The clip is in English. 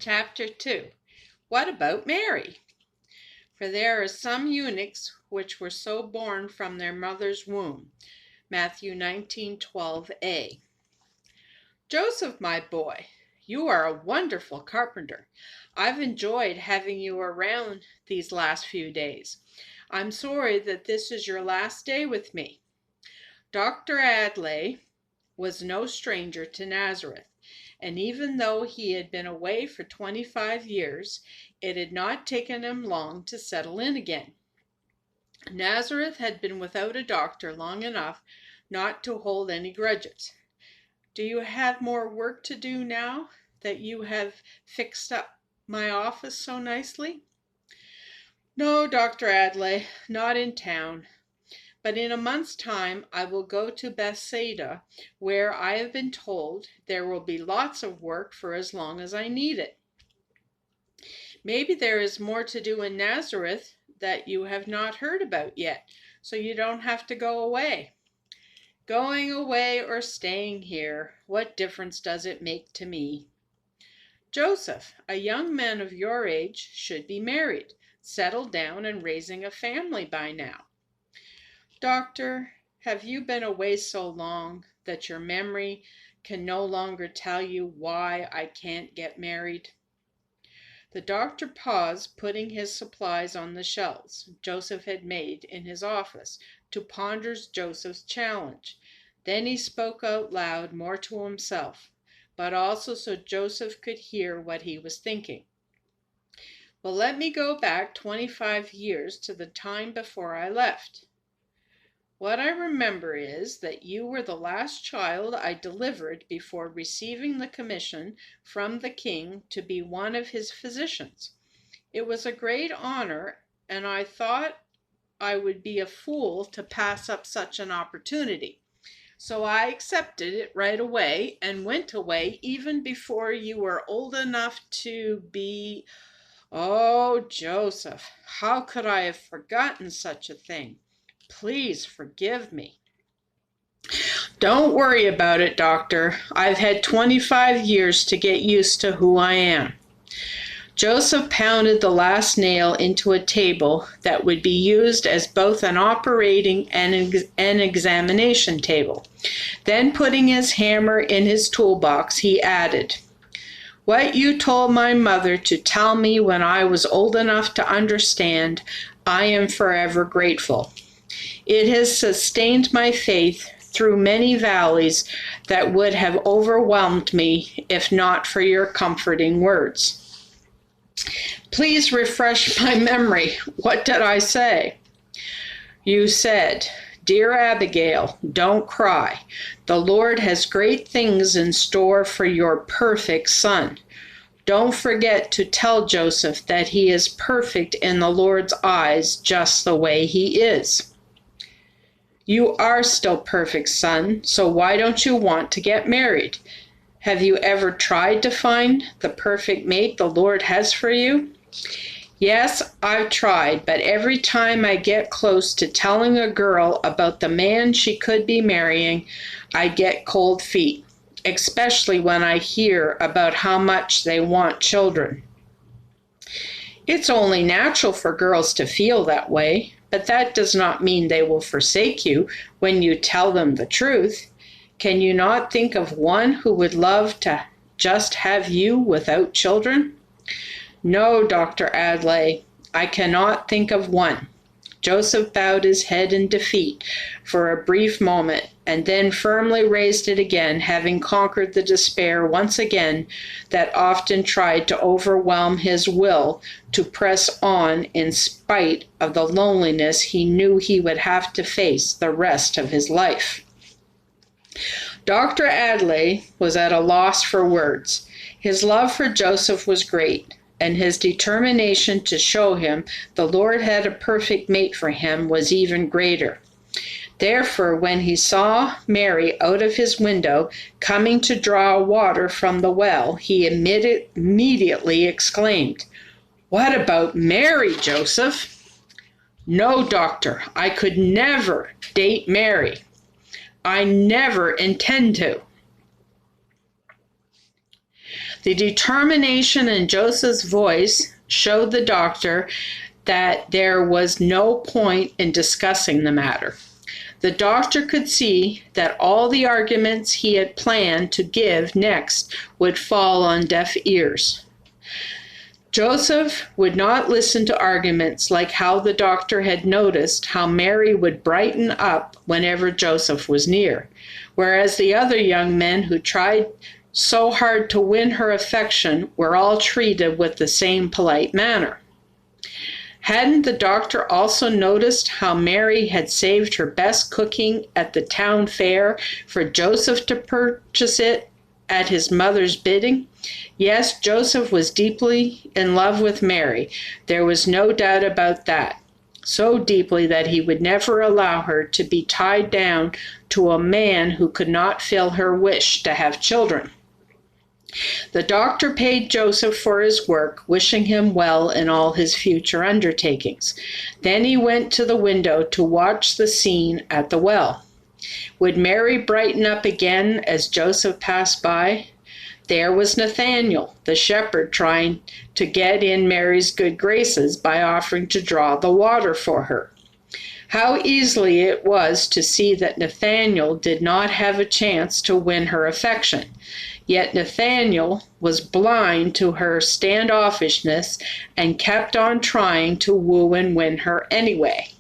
Chapter 2. What about Mary? For there are some eunuchs which were so born from their mother's womb. Matthew 19:12a. Joseph, my boy, you are a wonderful carpenter. I've enjoyed having you around these last few days. I'm sorry that this is your last day with me. Dr. Adlai was no stranger to Nazareth, and even though he had been away for 25 years, it had not taken him long to settle in again. Nazareth had been without a doctor long enough not to hold any grudges. Do you have more work to do now that you have fixed up my office so nicely? No, Dr. Adlai, not in town. But in a month's time I will go to Bethsaida, where I have been told there will be lots of work for as long as I need it. Maybe there is more to do in Nazareth that you have not heard about yet, so you don't have to go away. Going away or staying here, what difference does it make to me? Joseph, a young man of your age, should be married, settled down, and raising a family by now. Doctor, have you been away so long that your memory can no longer tell you why I can't get married? The doctor paused, putting his supplies on the shelves Joseph had made in his office, to ponder Joseph's challenge. Then he spoke out loud, more to himself, but also so Joseph could hear what he was thinking. Well, let me go back 25 years to the time before I left. What I remember is that you were the last child I delivered before receiving the commission from the king to be one of his physicians. It was a great honor, and I thought I would be a fool to pass up such an opportunity. So I accepted it right away and went away even before you were old enough to be... Oh, Joseph, how could I have forgotten such a thing? Please forgive me. Don't worry about it, Doctor. I've had 25 years to get used to who I am. Joseph pounded the last nail into a table that would be used as both an operating and an examination table. Then, putting his hammer in his toolbox, he added, "What you told my mother to tell me when I was old enough to understand, I am forever grateful. It has sustained my faith through many valleys that would have overwhelmed me if not for your comforting words." Please refresh my memory. What did I say? You said, "Dear Abigail, don't cry. The Lord has great things in store for your perfect son. Don't forget to tell Joseph that he is perfect in the Lord's eyes just the way he is." You are still perfect, son, so why don't you want to get married? Have you ever tried to find the perfect mate the Lord has for you? Yes, I've tried, but every time I get close to telling a girl about the man she could be marrying, I get cold feet, especially when I hear about how much they want children. It's only natural for girls to feel that way, but that does not mean they will forsake you when you tell them the truth. Can you not think of one who would love to just have you without children? No, Dr. Adlai, I cannot think of one. Joseph bowed his head in defeat for a brief moment, and then firmly raised it again, having conquered the despair once again that often tried to overwhelm his will to press on in spite of the loneliness he knew he would have to face the rest of his life. Dr. Adlai was at a loss for words. His love for Joseph was great, and his determination to show him the Lord had a perfect mate for him was even greater. Therefore, when he saw Mary out of his window coming to draw water from the well, he immediately exclaimed, "What about Mary, Joseph?" "No, Doctor, I could never date Mary. I never intend to." The determination in Joseph's voice showed the doctor that there was no point in discussing the matter. The doctor could see that all the arguments he had planned to give next would fall on deaf ears. Joseph would not listen to arguments like how the doctor had noticed how Mary would brighten up whenever Joseph was near, whereas the other young men who tried so hard to win her affection were all treated with the same polite manner. Hadn't the doctor also noticed how Mary had saved her best cooking at the town fair for Joseph to purchase it at his mother's bidding? Yes, Joseph was deeply in love with Mary. There was no doubt about that. So deeply that he would never allow her to be tied down to a man who could not fill her wish to have children. The doctor paid Joseph for his work, wishing him well in all his future undertakings. Then he went to the window to watch the scene at the well. Would Mary brighten up again as Joseph passed by? There was Nathanael, the shepherd, trying to get in Mary's good graces by offering to draw the water for her. How easily it was to see that Nathanael did not have a chance to win her affection. Yet Nathanael was blind to her standoffishness and kept on trying to woo and win her anyway.